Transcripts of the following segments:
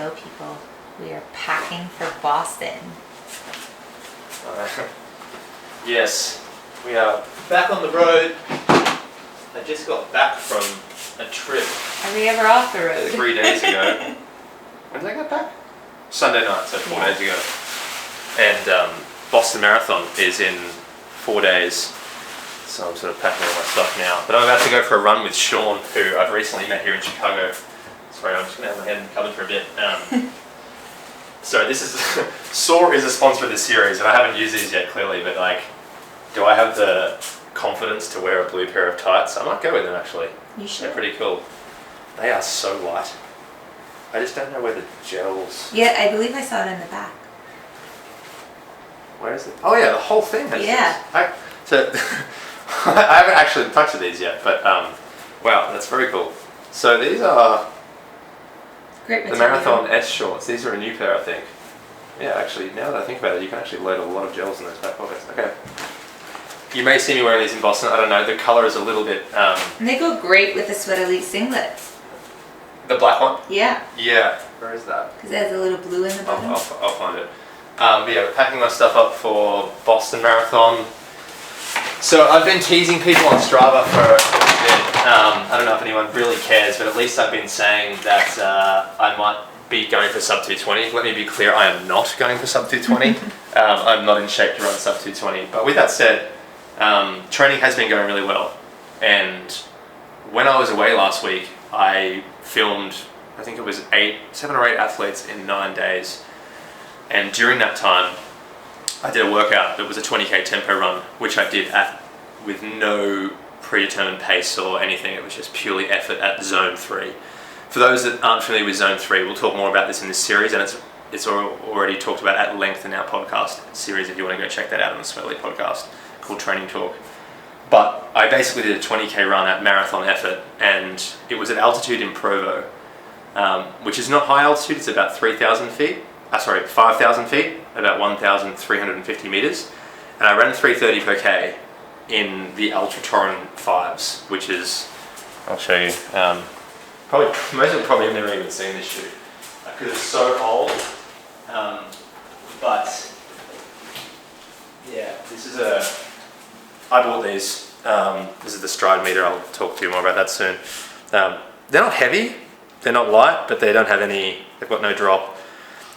go, people. We are packing for Boston. Yes, we are back on the road. I just got back from a trip. Are we ever off the road? 3 days ago. When did I get back? Sunday night, so 4 days ago. And Boston Marathon is in 4 days. So I'm sort of packing all my stuff now. But I'm about to go for a run with Sean, who I've recently met here in Chicago. Sorry, I'm just going to have my head covered for a bit. So this is, Soar is a sponsor of this series, and I haven't used these yet, clearly, but like, do I have the confidence to wear a blue pair of tights? I might go with them, actually. You should. They're pretty cool. They are so light. I just don't know where the gels... Yeah, I believe I saw it in the back. Where is it? Oh yeah, the whole thing has Yeah. this. I haven't actually touched these yet, but wow, that's very cool. So these are Great the material. Marathon S shorts. These are a new pair, I think. Yeah, actually, now that I think about it, you can actually load a lot of gels in those back pockets. Okay. You may see me wearing these in Boston. I don't know. The color is a little bit... And they go great with the Sweat Elite singlets. The black one? Yeah. Yeah. Where is that? Because it has a little blue in the bottom. I'll find it. But yeah, packing my stuff up for Boston Marathon. So I've been teasing people on Strava for a bit. I don't know if anyone really cares, but at least I've been saying that I might be going for sub 220. Let me be clear, I am not going for sub 220. I'm not in shape to run sub 220. But with that said, training has been going really well. And when I was away last week, I filmed, I think it was 7 or 8 athletes in 9 days. And during that time, I did a workout that was a 20k tempo run, which I did with no predetermined pace or anything. It was just purely effort at zone 3. For those that aren't familiar with zone 3, we'll talk more about this in this series, and it's already talked about at length in our podcast series if you want to go check that out on the Sweat Elite podcast called Training Talk. But I basically did a 20k run at marathon effort, and it was at altitude in Provo, which is not high altitude, it's about 5,000 feet, about 1,350 meters, and I ran 3:30 per k in the Ultra Torrent 5s, which is, I'll show you, probably most of them probably have never even seen this shoe because it's so old, but yeah, I bought these. This is the stride meter. I'll talk to you more about that soon. They're not heavy, they're not light, but they don't have any, they've got no drop.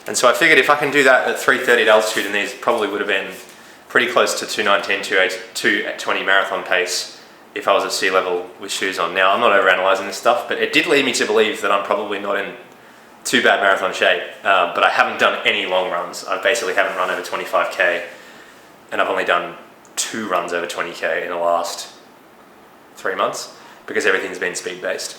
And so I figured if I can do that at 3:30 at altitude, and these probably would have been pretty close to 2:19, 2:20 marathon pace if I was at sea level with shoes on. Now, I'm not overanalyzing this stuff, but it did lead me to believe that I'm probably not in too bad marathon shape, but I haven't done any long runs. I basically haven't run over 25k, and I've only done 2 runs over 20k in the last 3 months because everything's been speed-based.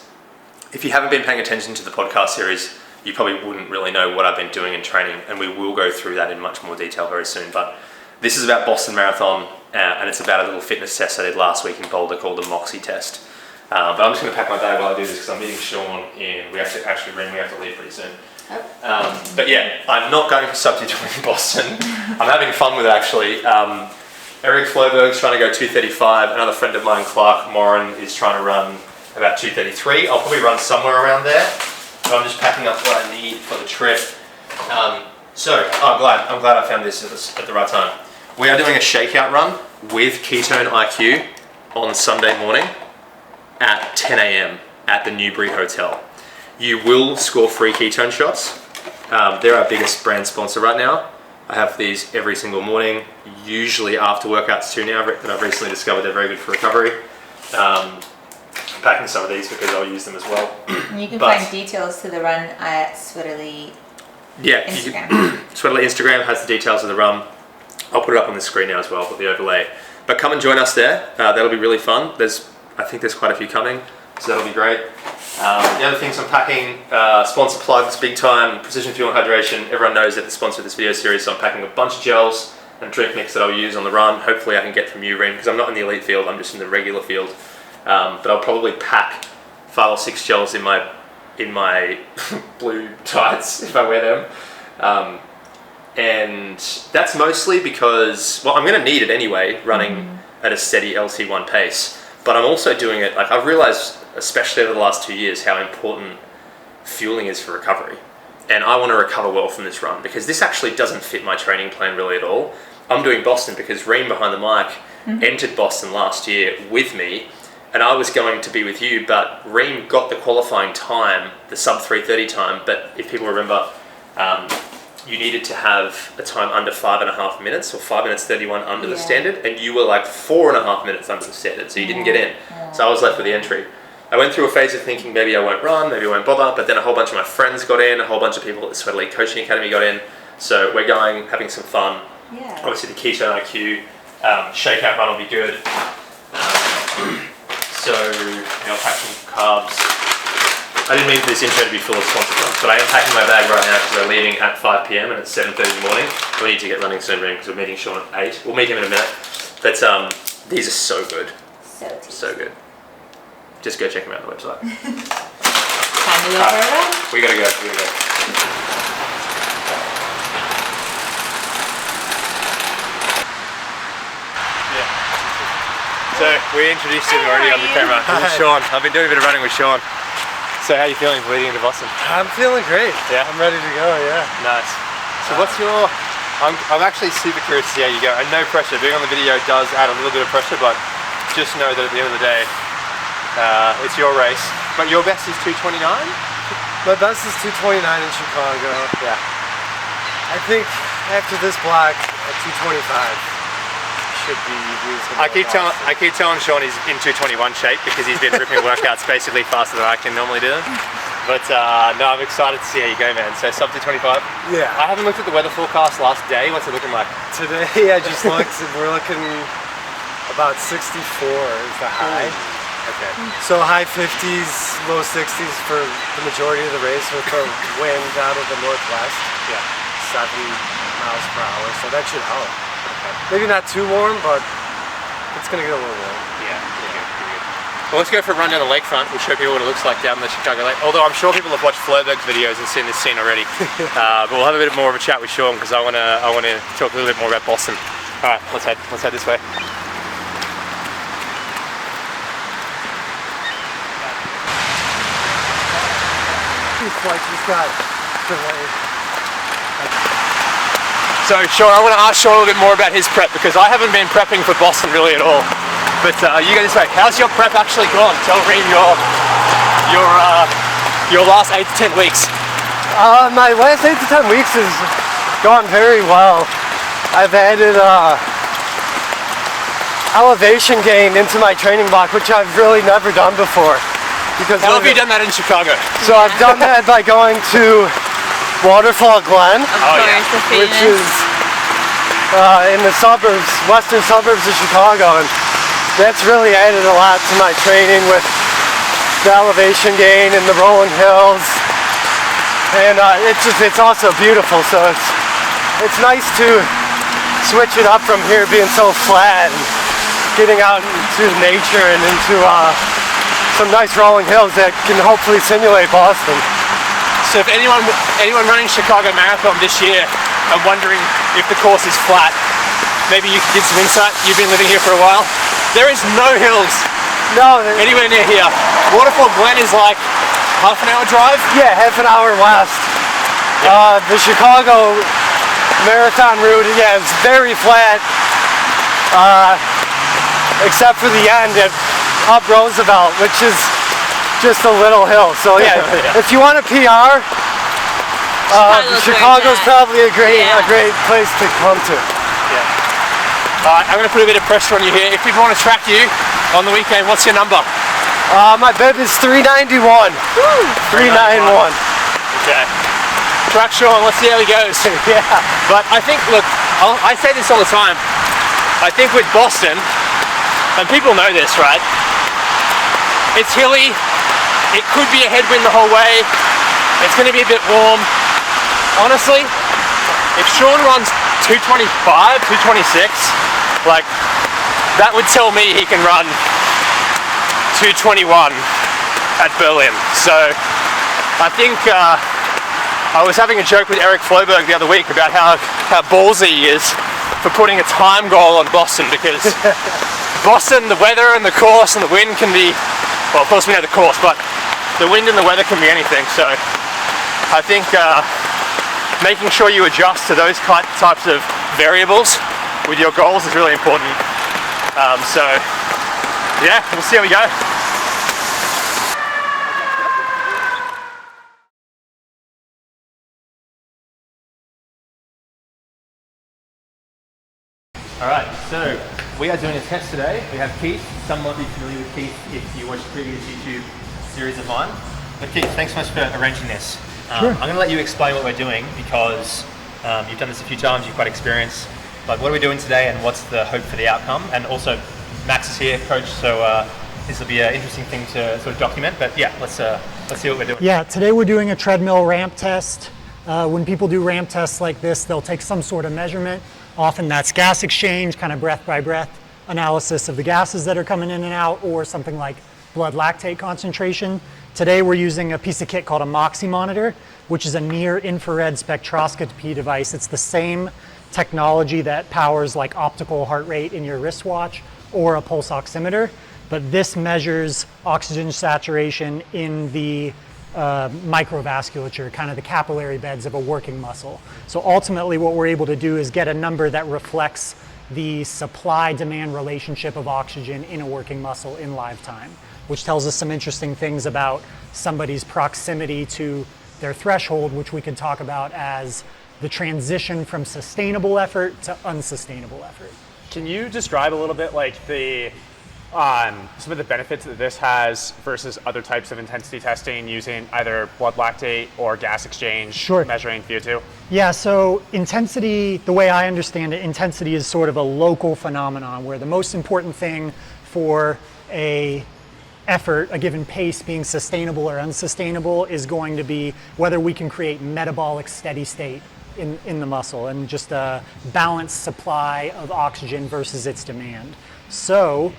If you haven't been paying attention to the podcast series, you probably wouldn't really know what I've been doing in training, and we will go through that in much more detail very soon. But this is about Boston Marathon, and it's about a little fitness test I did last week in Boulder called the Moxy Test. But I'm just going to pack my bag while I do this because I'm meeting Sean and we have to leave pretty soon. But yeah, I'm not going for sub 220 in Boston. I'm having fun with it actually. Eric Floberg's trying to go 2:35. Another friend of mine, Clark Morin, is trying to run about 2:33. I'll probably run somewhere around there. But I'm just packing up what I need for the trip. I'm glad I found this at the right time. We are doing a shakeout run with Ketone IQ on Sunday morning at 10 a.m. at the Newbury Hotel. You will score free ketone shots. They're our biggest brand sponsor right now. I have these every single morning, usually after workouts too now, but I've recently discovered they're very good for recovery. Packing some of these because I'll use them as well. And you can find details to the run at Sweat Elite Instagram. Sweat Elite Instagram has the details of the run. I'll put it up on the screen now as well with the overlay. But come and join us there. That'll be really fun. I think there's quite a few coming, so that'll be great. The other things I'm packing, sponsor plugs, big time, Precision Fuel and Hydration. Everyone knows that the sponsor of this video series, so I'm packing a bunch of gels and drink mix that I'll use on the run. Hopefully I can get from Urin, because I'm not in the elite field, I'm just in the regular field. But I'll probably pack 5 or 6 gels in my blue tights if I wear them. And that's mostly because, well, I'm going to need it anyway, running at a steady LT1 pace. But I'm also doing it, like I've realized, especially over the last 2 years, how important fueling is for recovery. and I want to recover well from this run because this actually doesn't fit my training plan really at all. I'm doing Boston because Reem behind the mic entered Boston last year with me, and I was going to be with you, but Reem got the qualifying time, the sub 3:30 time, but if people remember, you needed to have a time under 5.5 minutes, or 5 minutes 31 under the standard, and you were like 4.5 minutes under the standard, so you didn't get in. So I was left with the entry. I went through a phase of thinking maybe I won't run, maybe I won't bother, but then a whole bunch of my friends got in, a whole bunch of people at the Sweat Elite Coaching Academy got in, so we're going, having some fun. Yeah. Obviously the Ketone IQ shakeout run will be good. So I'll pack some carbs. I didn't mean for this intro to be full of sponsor runs, but I am packing my bag right now because we're leaving at 5 p.m. and it's 7:30 in the morning. We need to get running soon, because we're meeting Sean at 8. We'll meet him in a minute. But these are so good. So good. Just go check them out on the website. Time to go for a run. We gotta go. So we introduced him already on the camera. This is Sean. I've been doing a bit of running with Sean. So how are you feeling leading into Boston? I'm feeling great. Yeah? I'm ready to go, yeah. Nice. So what's your... I'm actually super curious to see how you go. And no pressure. Being on the video does add a little bit of pressure, but just know that at the end of the day, it's your race. But your best is 2:29? My best is 2:29 in Chicago. Yeah. I think after this block, at 2:25 should be reasonable. I keep telling Sean he's in 2:21 shape because he's been ripping workouts basically faster than I can normally do them. But no, I'm excited to see how you go, man. So sub 2:25? Yeah. I haven't looked at the weather forecast last day. What's it looking like? Today I just looked, we're looking about 64 is the high. Okay. So high 50s, low 60s for the majority of the race with the wind out of the northwest. Yeah. 7 miles per hour, so that should help. Maybe not too warm, but it's going to get a little warm. Yeah, pretty good. Well, let's go for a run down the lakefront. We'll show people what it looks like down the Chicago Lake. Although I'm sure people have watched Flurberg's videos and seen this scene already. But we'll have a bit more of a chat with Sean because I want to talk a little bit more about Boston. All right, let's head this way. These flights just got delayed. So Sean, I want to ask Sean a little bit more about his prep because I haven't been prepping for Boston really at all. But you go this way. How's your prep actually gone? Tell Reem your last 8 to 10 weeks. My last 8 to 10 weeks has gone very well. I've added elevation gain into my training block, which I've really never done before. Because how have you done that in Chicago? So I've done that by going to Waterfall Glen, which is in the suburbs, western suburbs of Chicago, and that's really added a lot to my training with the elevation gain and the rolling hills, and it's also beautiful. So it's nice to switch it up from here being so flat and getting out into nature and into some nice rolling hills that can hopefully simulate Boston. So if anyone running Chicago Marathon this year are wondering if the course is flat, maybe you can give some insight. You've been living here for a while. There is no hills anywhere near here. Waterfall Glen is like half an hour drive? Yeah, half an hour west. Yeah. The Chicago Marathon route, yeah, is very flat, except for the end at up Roosevelt, which is just a little hill. So yeah, if you want a PR, Chicago's probably a great place to come to. Yeah. I'm going to put a bit of pressure on you here. If people want to track you on the weekend, what's your number? My bib is 391. Woo! 391. Okay. Track Sean, let's see how he goes. Yeah. But I think, look, I say this all the time. I think with Boston, and people know this, right? It's hilly. It could be a headwind the whole way. It's going to be a bit warm. Honestly, if Sean runs 225, 226, like, that would tell me he can run 221 at Berlin. So I think I was having a joke with Eric Floberg the other week about how ballsy he is for putting a time goal on Boston, because Boston, the weather and the course and the wind can be, well, of course we know the course, but the wind and the weather can be anything. So I think making sure you adjust to those types of variables with your goals is really important. So yeah, we'll see how we go. Alright, so we are doing a test today. We have Keith. Some might be familiar with Keith if you watched previous YouTube series of mine. But Keith, thanks so much for arranging this. Sure. I'm going to let you explain what we're doing because you've done this a few times, you're quite experienced. But what are we doing today and what's the hope for the outcome? And also, Max is here, coach, so this will be an interesting thing to sort of document. But yeah, let's see what we're doing. Yeah, today we're doing a treadmill ramp test. When people do ramp tests like this, they'll take some sort of measurement. Often that's gas exchange, kind of breath by breath analysis of the gases that are coming in and out, or something like blood lactate concentration. Today we're using a piece of kit called a Moxy monitor, which is a near infrared spectroscopy device. It's the same technology that powers like optical heart rate in your wristwatch or a pulse oximeter, but this measures oxygen saturation in the microvasculature, kind of the capillary beds of a working muscle. So ultimately what we're able to do is get a number that reflects the supply-demand relationship of oxygen in a working muscle in live time, which tells us some interesting things about somebody's proximity to their threshold, which we could talk about as the transition from sustainable effort to unsustainable effort. Can you describe a little bit like the some of the benefits that this has versus other types of intensity testing using either blood lactate or gas exchange, Sure. measuring VO2? Yeah, so intensity, the way I understand it, intensity is sort of a local phenomenon where the most important thing for a effort, a given pace being sustainable or unsustainable, is going to be whether we can create metabolic steady state in the muscle and just a balanced supply of oxygen versus its demand. So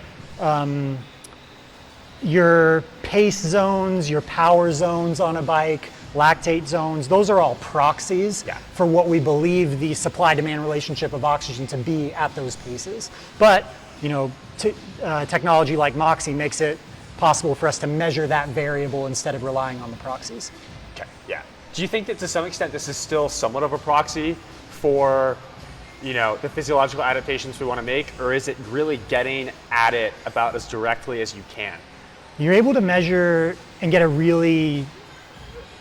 your pace zones, your power zones on a bike, lactate zones, those are all proxies for what we believe the supply-demand relationship of oxygen to be at those paces. But, you know, technology like Moxy makes it possible for us to measure that variable instead of relying on the proxies. Okay, yeah. Do you think that to some extent this is still somewhat of a proxy for, you know, the physiological adaptations we want to make, or is it really getting at it about as directly as you can? You're able to measure and get a really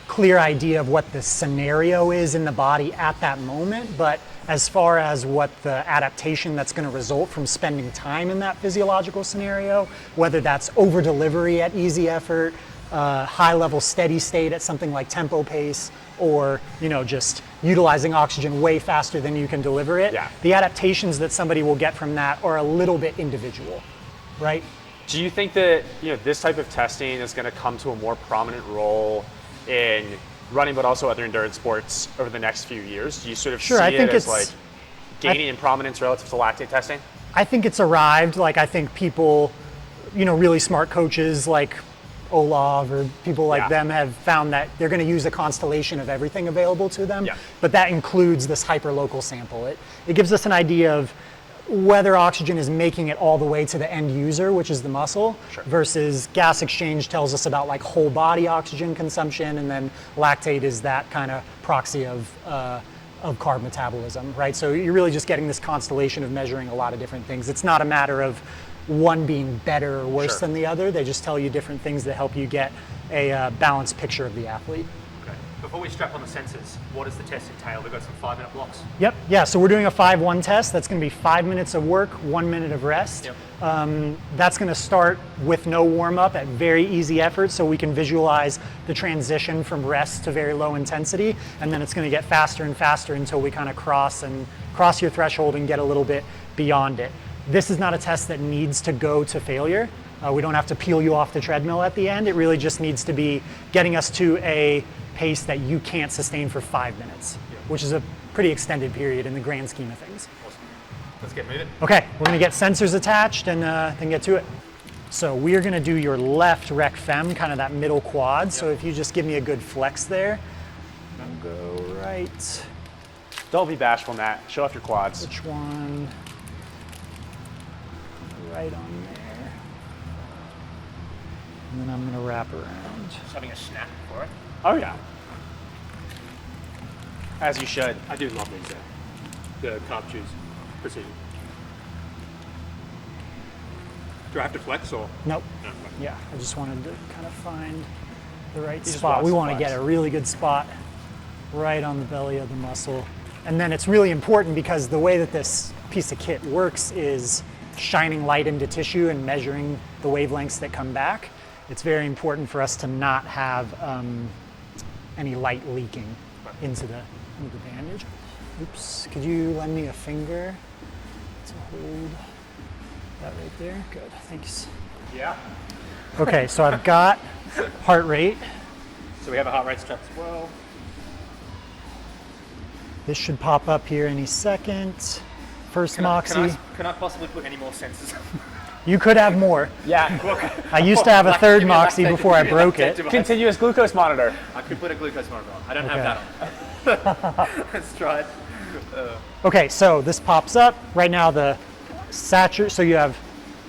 clear idea of what the scenario is in the body at that moment, but as far as what the adaptation that's going to result from spending time in that physiological scenario, whether that's over delivery at easy effort, high level steady state at something like tempo pace, or, you know, just utilizing oxygen way faster than you can deliver it, the adaptations that somebody will get from that are a little bit individual, right? Do you think that, you know, this type of testing is going to come to a more prominent role in running, but also other endurance sports over the next few years? Do you sort of see it as like gaining in prominence relative to lactate testing? I think it's arrived. Like, I think people, you know, really smart coaches like Olav or people like them have found that they're going to use a constellation of everything available to them, but that includes this hyperlocal sample. It gives us an idea of whether oxygen is making it all the way to the end user, which is the muscle, versus gas exchange tells us about like whole body oxygen consumption, and then lactate is that kind of proxy of carb metabolism, right? So you're really just getting this constellation of measuring a lot of different things. It's not a matter of one being better or worse than the other. They just tell you different things that help you get a balanced picture of the athlete. Okay. Before we strap on the sensors, what does the test entail? We've got some 5-minute blocks. Yep. Yeah. So we're doing a 5-1 test. That's going to be 5 minutes of work, 1 minute of rest. That's going to start with no warm up at very easy effort, so we can visualize the transition from rest to very low intensity, and then it's going to get faster and faster until we kind of cross your threshold and get a little bit beyond it. This is not a test that needs to go to failure. We don't have to peel you off the treadmill at the end. It really just needs to be getting us to a pace that you can't sustain for 5 minutes, which is a pretty extended period in the grand scheme of things. Awesome. Let's get moving. Okay, we're gonna get sensors attached and then get to it. So we're gonna do your left rec fem, kind of that middle quad. So if you just give me a good flex there, I'll go right. Don't be bashful, Matt. Show off your quads. Which one? Right on there. And then I'm gonna wrap around. Just having a snap for it. Oh yeah. As you should. I do love these the carb chews precision. Do I have to flex or? Nope. No. Yeah, I just wanted to kind of find the right just spot. wants We to want to flex. get a really good spot right on the belly of the muscle. And then it's really important because the way that this piece of kit works is shining light into tissue and measuring the wavelengths that come back. It's very important for us to not have any light leaking into the bandage. Oops, could you lend me a finger to hold that right there? Good, thanks. Yeah. Okay, so I've got heart rate. So we have a heart rate strap as well. This should pop up here any second. First Moxy. Can I possibly put any more sensors? You could have more. Yeah. I used to have a third Give me a Moxy lactate- before I give me a broke lactate it. device. Continuous glucose monitor. I could put a glucose monitor on. I don't Okay. have that on. Let's try it. Okay, so this pops up. Right now so you have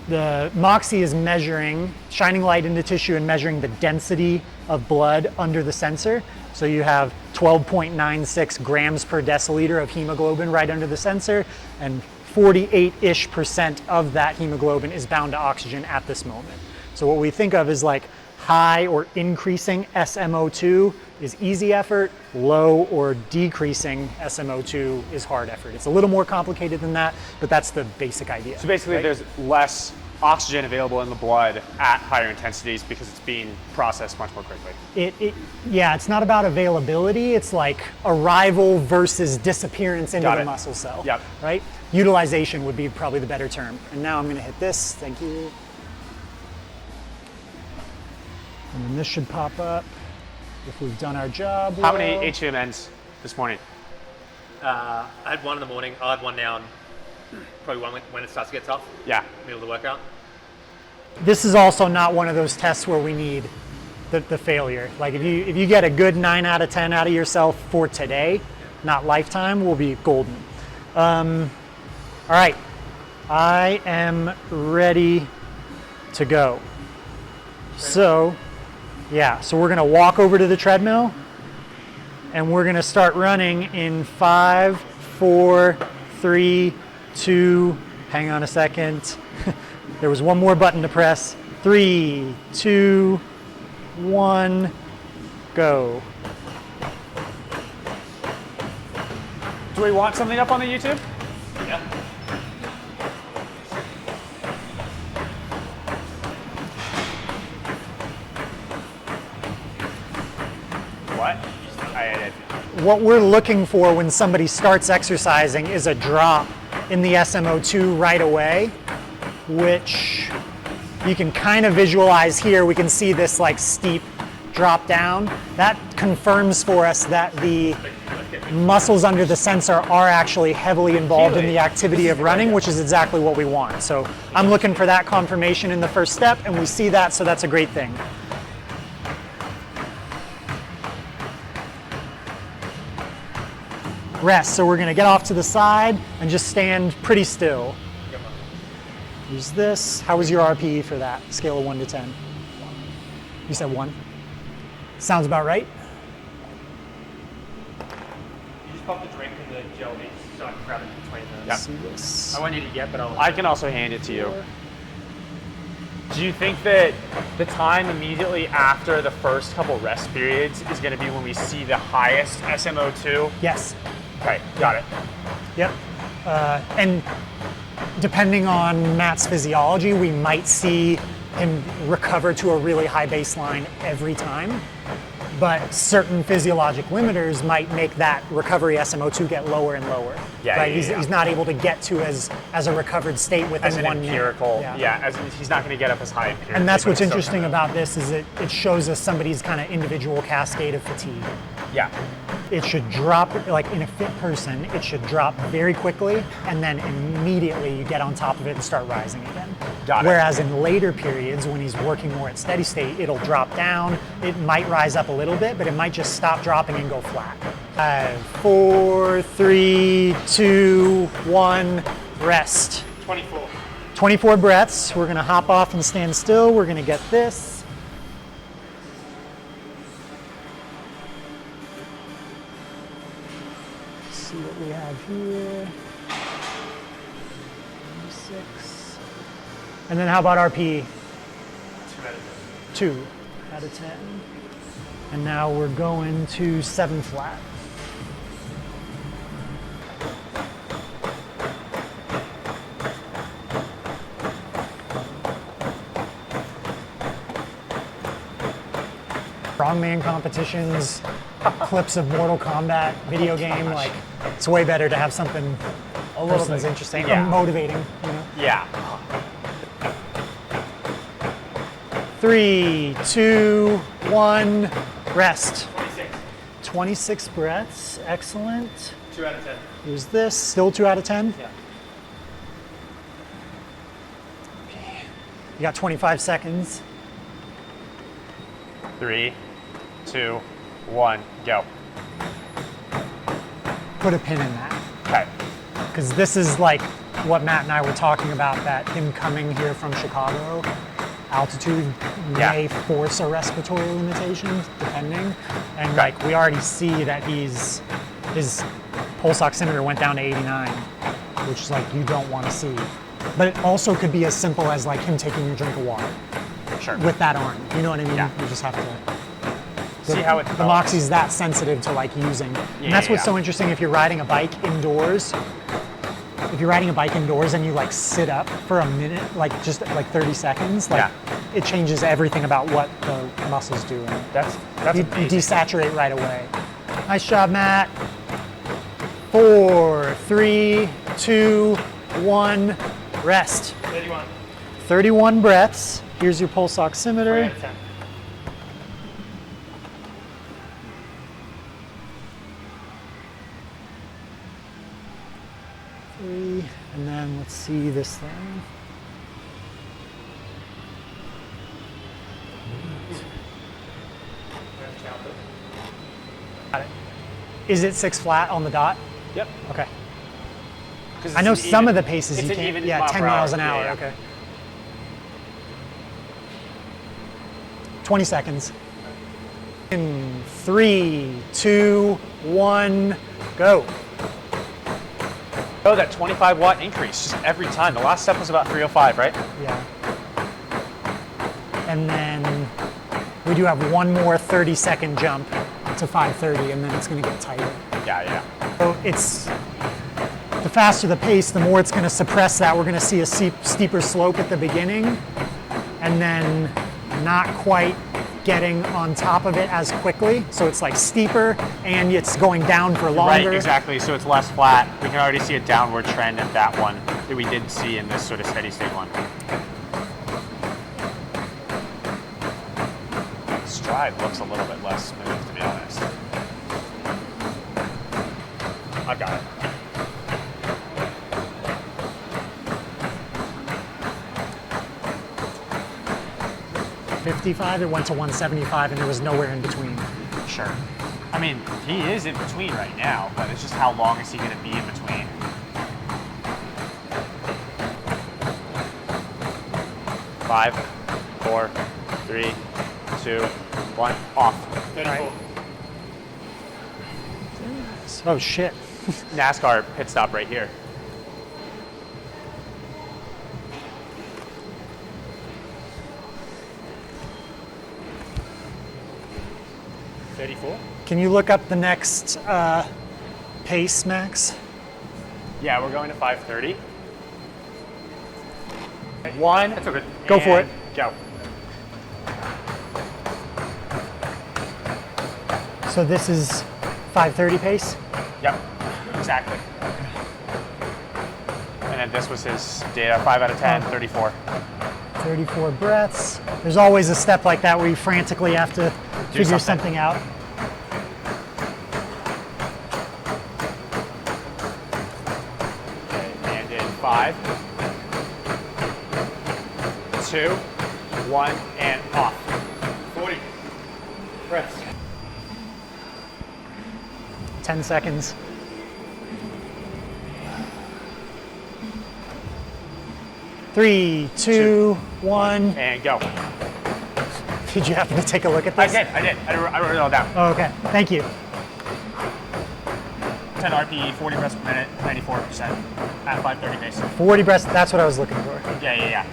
the Moxy is measuring, shining light into tissue and measuring the density of blood under the sensor. So you have 12.96 grams per deciliter of hemoglobin right under the sensor, and 48-ish% of that hemoglobin is bound to oxygen at this moment. So what we think of is like high or increasing SMO2 is easy effort, low or decreasing SMO2 is hard effort. It's a little more complicated than that, but that's the basic idea. So basically right? there's less oxygen available in the blood at higher intensities because it's being processed much more quickly. Yeah, it's not about availability, it's like arrival versus disappearance into Got the it. muscle cell, Yep. right? Utilization would be probably the better term. And now I'm gonna hit this, thank you. And then this should pop up if we've done our job How well. many HMNs this morning? I had one in the morning. I'll have one now, and probably one when it starts to get tough, Yeah. middle of the workout. This is also not one of those tests where we need the failure. Like if you get a good 9 out of 10 out of yourself for today, not lifetime, we'll be golden. All right, I am ready to go. So, yeah, so we're gonna walk over to the treadmill and we're gonna start running in 5, 4, 3, 2, hang on a second. There was one more button to press. 3, 2, 1, go. Do we want something up on the YouTube? Yeah. What? I edit. What we're looking for when somebody starts exercising is a drop in the SMO2 right away, which you can kind of visualize here. We can see this like steep drop down. That confirms for us that the muscles under the sensor are actually heavily involved in the activity of running, which is exactly what we want. So I'm looking for that confirmation in the first step, and we see that, so that's a great thing. Rest, so we're gonna get off to the side and just stand pretty still. Use this. How was your RPE for that? Scale of 1 to 10. You said 1? Sounds about right. You just pop the drink in the gel mix so I can grab it between the. Yep. See this. I won't need it yet, but I'll. I can also hand it to you. Do you think that the time immediately after the first couple rest periods is going to be when we see the highest SMO2? Yes. Okay, got it. Yep. And depending on Matt's physiology, we might see him recover to a really high baseline every time. But certain physiologic limiters might make that recovery SMO2 get lower and lower. Yeah, right? yeah, yeah. He's not able to get to as a recovered state within As an 1 minute. empirical, as in, he's not going to get up as high empirically. And that's but what's it's still interesting gonna- about this is it shows us somebody's kind of individual cascade of fatigue. Yeah. It should drop, like in a fit person, it should drop very quickly, and then immediately you get on top of it and start rising again. Got it. Whereas in later periods, when he's working more at steady state, it'll drop down. It might rise up a little bit, but it might just stop dropping and go flat. 5, 4, 3, 2, 1, rest. 24. 24 breaths. We're gonna hop off and stand still. We're gonna get this. here. 6. And then how about RP? 2 out of 10. And now we're going to 7 flat. Strongman competitions, clips of Mortal Kombat video game, like it's way better to have something a little bit interesting, motivating, you know? Yeah. 3, 2, 1, rest. 26. 26 breaths, excellent. 2 out of 10. Here's this, still 2 out of 10? Yeah. Okay. You got 25 seconds. 3, 2, 1, go. Put a pin in that. Okay. Because this is like what Matt and I were talking about, that him coming here from Chicago, altitude may force a respiratory limitation, depending. And like we already see that his pulse oximeter went down to 89, which is like you don't want to see. But it also could be as simple as like him taking a drink of water. Sure. With that arm, you know what I mean? Yeah. You just have to see how it the develops. Moxy's that sensitive to like using. And that's what's so interesting if you're riding a bike indoors. If you're riding a bike indoors and you like sit up for a minute, like just like 30 seconds, like it changes everything about what the muscles do. And That's you amazing. desaturate right away. Nice job, Matt. 4, 3, 2, 1, rest. 31. 31 breaths. Here's your pulse 3 oximeter. out of 10. And then let's see this thing. Got it. Is it 6 flat on the dot? Yep. Okay. 'Cause I know it's an some even- of the paces it's you an can't. even Yeah, 10 per miles an hour. hour. Yeah, yeah. Okay. 20 seconds. In 3, 2, 1, go. Oh, that 25 watt increase just every time. The last step was about 305, right? Yeah. And then we do have one more 30-second jump to 530, and then it's going to get tighter. Yeah. So it's the faster the pace, the more it's going to suppress that. We're going to see a steeper slope at the beginning, and then not quite getting on top of it as quickly. So it's like steeper, and it's going down for longer. Right, exactly. So it's less flat. We can already see a downward trend at that one that we did see in this sort of steady state one. Stride looks a little bit less smooth, to be honest. I've got it. It went to 175, and there was nowhere in between. Sure. I mean, he is in between right now, but it's just how long is he going to be in between? Five, 4, 3, 2, 1, off. 34. Oh shit. NASCAR pit stop right here. Can you look up the next pace, Max? Yeah, we're going to 5:30. 1. That's okay. Go for it. Go. So this is 5:30 pace? Yep. Exactly. And then this was his data. 5 out of 10. 34. 34 breaths. There's always a step like that where you frantically have to figure something out. Okay, and in 5, 2, 1, and off. 40. Press. 10 seconds. Three, two, 1. And go. Did you happen to take a look at this? I did. I wrote it all down. Oh, okay, thank you. 10 RPE, 40 breaths per minute, 94% at 530 pace. 40 breaths, that's what I was looking for. Yeah.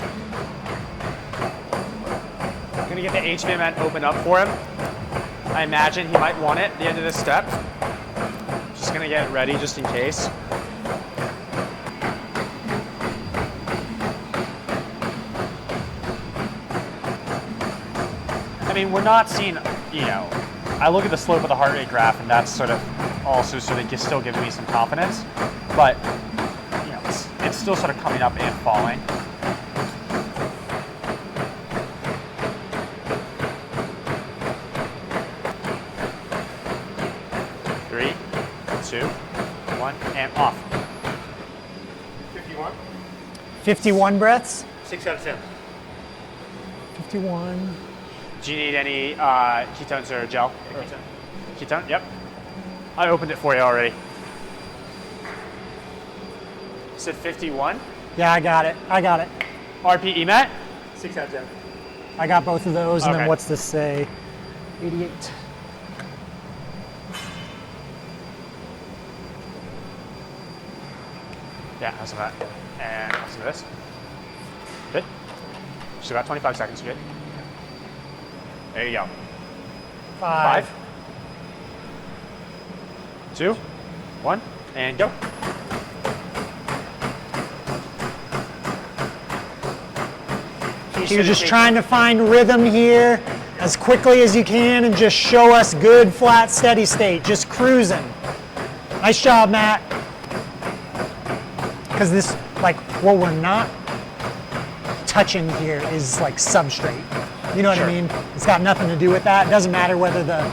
I'm gonna get the HV vent open up for him. I imagine he might want it at the end of this step. Just gonna get it ready just in case. I mean, we're not seeing, I look at the slope of the heart rate graph, and that's sort of also sort of still giving me some confidence, but it's still sort of coming up and falling. Three, two, one, and off. 51. 51 breaths. 6 out of 10. 51. Do you need any ketones or gel? Ketone? Yep. I opened it for you already. You said 51? Yeah, I got it. RPE met? 6 out of 10. I got both of those, and then Okay. what's this say? 88. Yeah, have some of that. And have some of this. Good. Just about 25 seconds, good. There you go. 5, 2, 1, and go. You're just trying to find rhythm here as quickly as you can and just show us good, flat, steady state, just cruising. Nice job, Matt. Because this, what we're not touching here is substrate. You know what I mean? It's got nothing to do with that. It doesn't matter whether the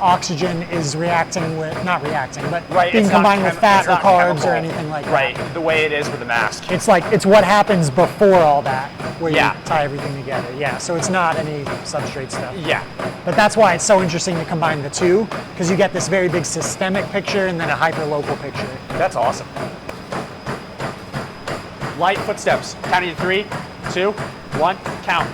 oxygen is reacting with, not reacting, but being combined with fat or carbs or anything like that. Right, the way it is with the mask. It's it's what happens before all that, where you tie everything together. Yeah, so it's not any substrate stuff. Yeah. But that's why it's so interesting to combine the two, because you get this very big systemic picture and then a hyper-local picture. That's awesome. Light footsteps. Counting to 3, 2, 1, count.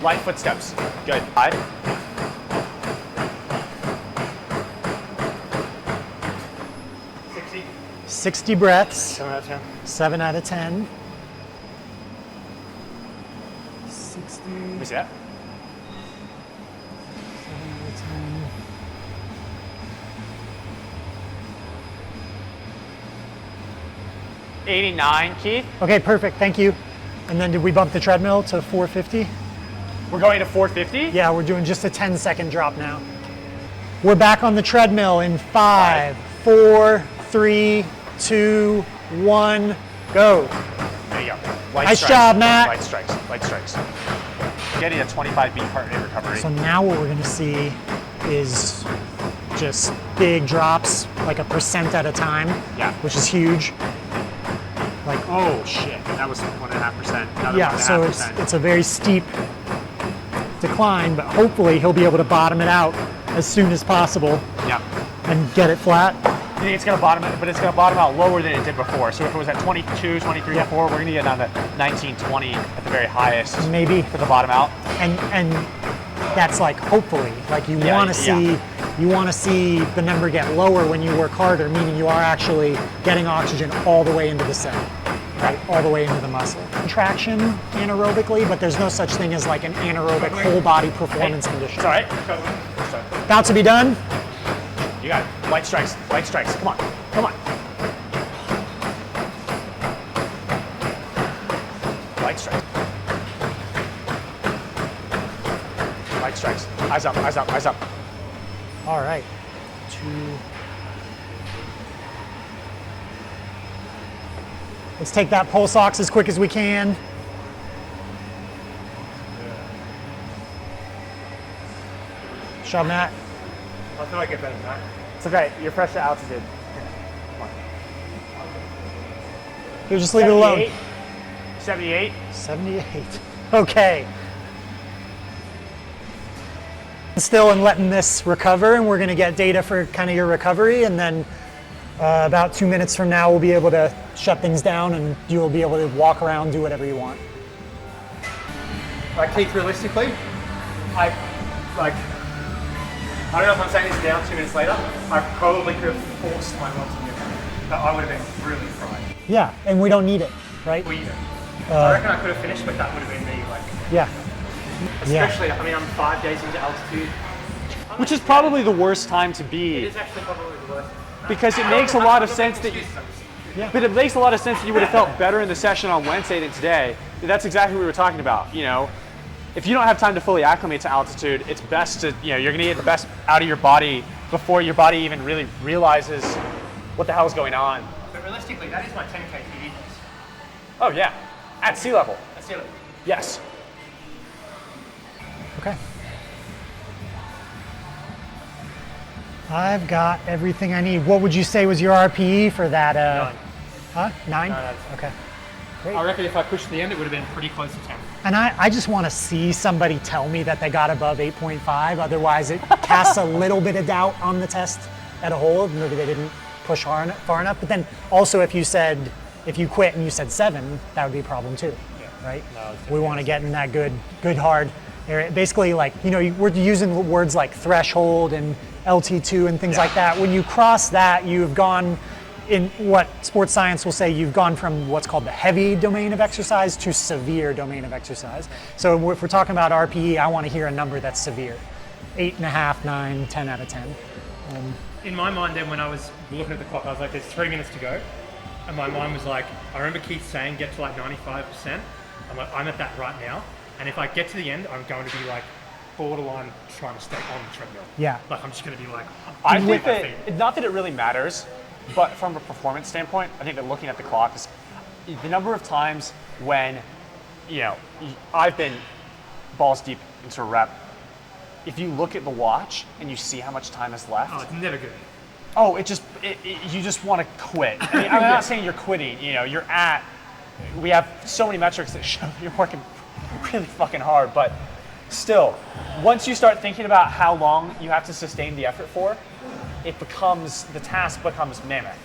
Light footsteps. Good. 5. 60 breaths. 7 out of 10. 7 out of 10. 60. Let me see that. 7 out of 10. $89, Keith. Okay, perfect. Thank you. And then did we bump the treadmill to 450? We're going to 450? Yeah, we're doing just a 10-second drop now. We're back on the treadmill in 5, 4, 3, 2, 1, go. There you go. Light Nice strikes. job, Matt. Light strikes. Getting a 25 beat heart rate recovery. So now what we're gonna see is just big drops, like a percent at a time, which is huge. Oh shit, that was 1.5%. Yeah, so it's a very steep decline, but hopefully he'll be able to bottom it out as soon as possible. Yeah. And get it flat. I think it's gonna bottom out, but it's gonna bottom out lower than it did before. So if it was at 22, 23 before, we're gonna get down to 19, 20 at the very highest. Maybe. For the bottom out. And that's hopefully, you want to see the number get lower when you work harder, meaning you are actually getting oxygen all the way into the cell, right? All the way into the muscle. Contraction anaerobically, but there's no such thing as an anaerobic whole body performance condition. It's all right. About to be done. You got it. Light strikes. Come on. Light strikes. Eyes up. All right. 2. Let's take that pulse ox as quick as we can. Shove, Matt. I feel like I get better than that. It's okay. You're fresh to altitude. Here, just leave it alone. 78. 78. Okay. Still and letting this recover, and we're going to get data for kind of your recovery, and then about 2 minutes from now we'll be able to shut things down and you will be able to walk around, do whatever you want. Keith, realistically, I don't know if I'm saying this down 2 minutes later. I probably could have forced my will to move, but I would have been really fried. Yeah, and we don't need it, right? Well, I reckon I could have finished, but that would have been me, like. Yeah. Especially, I mean, I'm 5 days into altitude. Which is probably the worst time to be. It is actually probably the worst. Because it makes a lot of sense that but it makes a lot of sense that you would have felt better in the session on Wednesday than today. That's exactly what we were talking about. You know, if you don't have time to fully acclimate to altitude, it's best to, you know, you're gonna get the best out of your body before your body even really realizes what the hell is going on. But realistically, that is my 10K PD test. Oh yeah, at sea level. At sea level. Yes. Okay. I've got everything I need. What would you say was your RPE for that? 9. Huh? 9? 9. Okay. I reckon if I pushed to the end, it would have been pretty close to 10. And I just want to see somebody tell me that they got above 8.5. Otherwise, it casts a little bit of doubt on the test at a whole. Maybe they didn't push far enough. But then also, if you quit and you said 7, that would be a problem too, right? No, we want to get in that good hard area. Basically, like, you know, we're using words like threshold and LT2 and things like that. When you cross that, you've gone in what sports science will say, you've gone from what's called the heavy domain of exercise to severe domain of exercise. So if we're talking about RPE, I want to hear a number that's severe. 8.5, 9, 10 out of 10. In my mind then, when I was looking at the clock, I was like, there's 3 minutes to go. And my mind was like, I remember Keith saying get to like 95%. I'm like, I'm at that right now. And if I get to the end, I'm going to be like borderline trying to stay on the treadmill. Yeah. Like I'm just going to be like, I think that, not that it really matters, but from a performance standpoint, I think that looking at the clock is the number of times when, you know, I've been balls deep into a rep. If you look at the watch and you see how much time is left. oh, it's never good. Oh, you just want to quit. I mean, I'm not saying you're quitting, you know, we have so many metrics that show you're working really fucking hard, but still, once you start thinking about how long you have to sustain the effort for, the task becomes mammoth.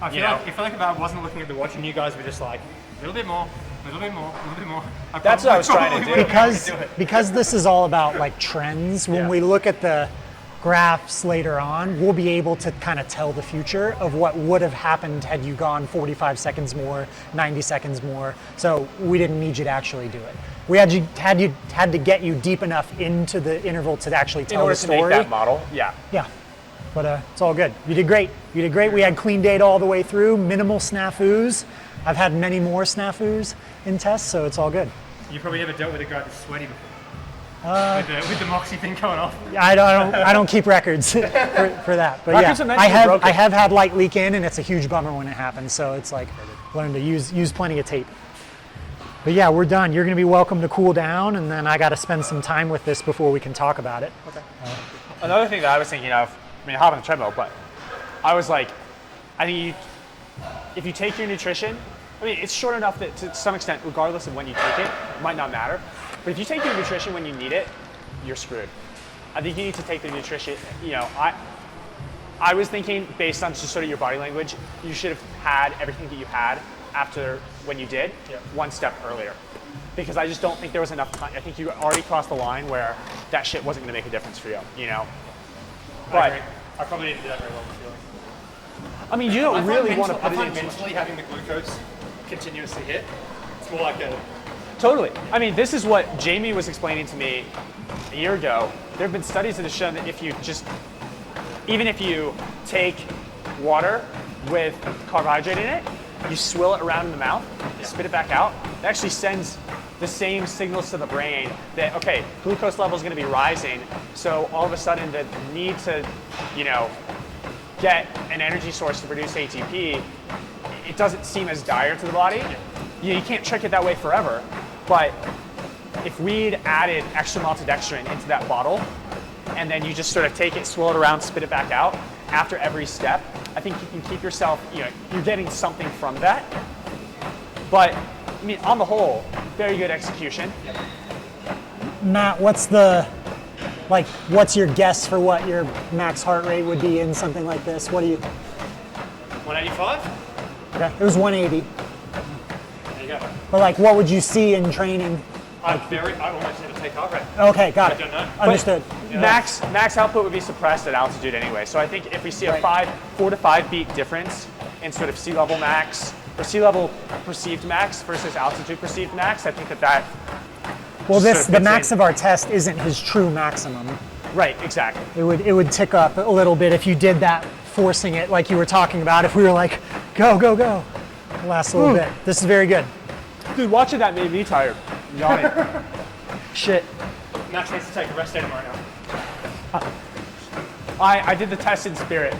I feel like if I wasn't looking at the watch and you guys were just like, a little bit more, a little bit more, a little bit more. That's what I was trying to do. Because this is all about like trends, when we look at the graphs later on, we'll be able to kind of tell the future of what would have happened had you gone 45 seconds more, 90 seconds more. So we didn't need you to actually do it. We had to get you deep enough into the interval to actually tell the story. In order to make that model, yeah. Yeah, but it's all good. You did great. You did great. We had clean data all the way through, minimal snafus. I've had many more snafus in tests, so it's all good. You probably ever dealt with a guy that's sweaty before? With the Moxy thing going off. I don't keep records for that. But records yeah, I have had light leak in, and it's a huge bummer when it happens. So it's like learn to use plenty of tape. But yeah, we're done. You're going to be welcome to cool down, and then I got to spend some time with this before we can talk about it. Okay. Another thing that I was thinking of, I mean, hop on the treadmill, but I was like, I think if you take your nutrition, I mean, it's short enough that to some extent, regardless of when you take it might not matter. But if you take your nutrition when you need it, you're screwed. I think you need to take the nutrition, you know, I was thinking based on just sort of your body language, you should have had everything that you had after when you did, one step earlier. Because I just don't think there was enough time. I think you already crossed the line where that shit wasn't gonna make a difference for you, you know? But I probably didn't do that very well, I feel like. I mean, you don't really want to put it in mentally having the glucose continuously hit. It's more like a... Totally. I mean, this is what Jamie was explaining to me a year ago. There have been studies that have shown that even if you take water with carbohydrate in it, you swill it around in the mouth, spit it back out, it actually sends the same signals to the brain that, okay, glucose level is going to be rising, so all of a sudden the need to, you know, get an energy source to produce ATP, it doesn't seem as dire to the body. You can't trick it that way forever, but if we'd added extra maltodextrin into that bottle, and then you just sort of take it, swirl it around, spit it back out after every step, I think you can keep yourself, you know, you're getting something from that. But, I mean, on the whole, very good execution. Matt, what's your guess for what your max heart rate would be in something like this? What do you? 185? Okay, it was 180. There you go. But like, what would you see in training I almost never take heart rate. Okay, got I it. don't know. Understood. Max output would be suppressed at altitude anyway. So I think if we see a 4 to 5 beat difference in sort of sea level max or sea level perceived max versus altitude perceived max, I think that. Well, the max of our test isn't his true maximum. Right, exactly. It would tick up a little bit if you did that, forcing it like you were talking about. If we were like, go, go, go, last a little bit. This is very good. Dude, watching that made me tired. Yawning. Shit. Max needs to take a rest day tomorrow now. I did the test in spirit.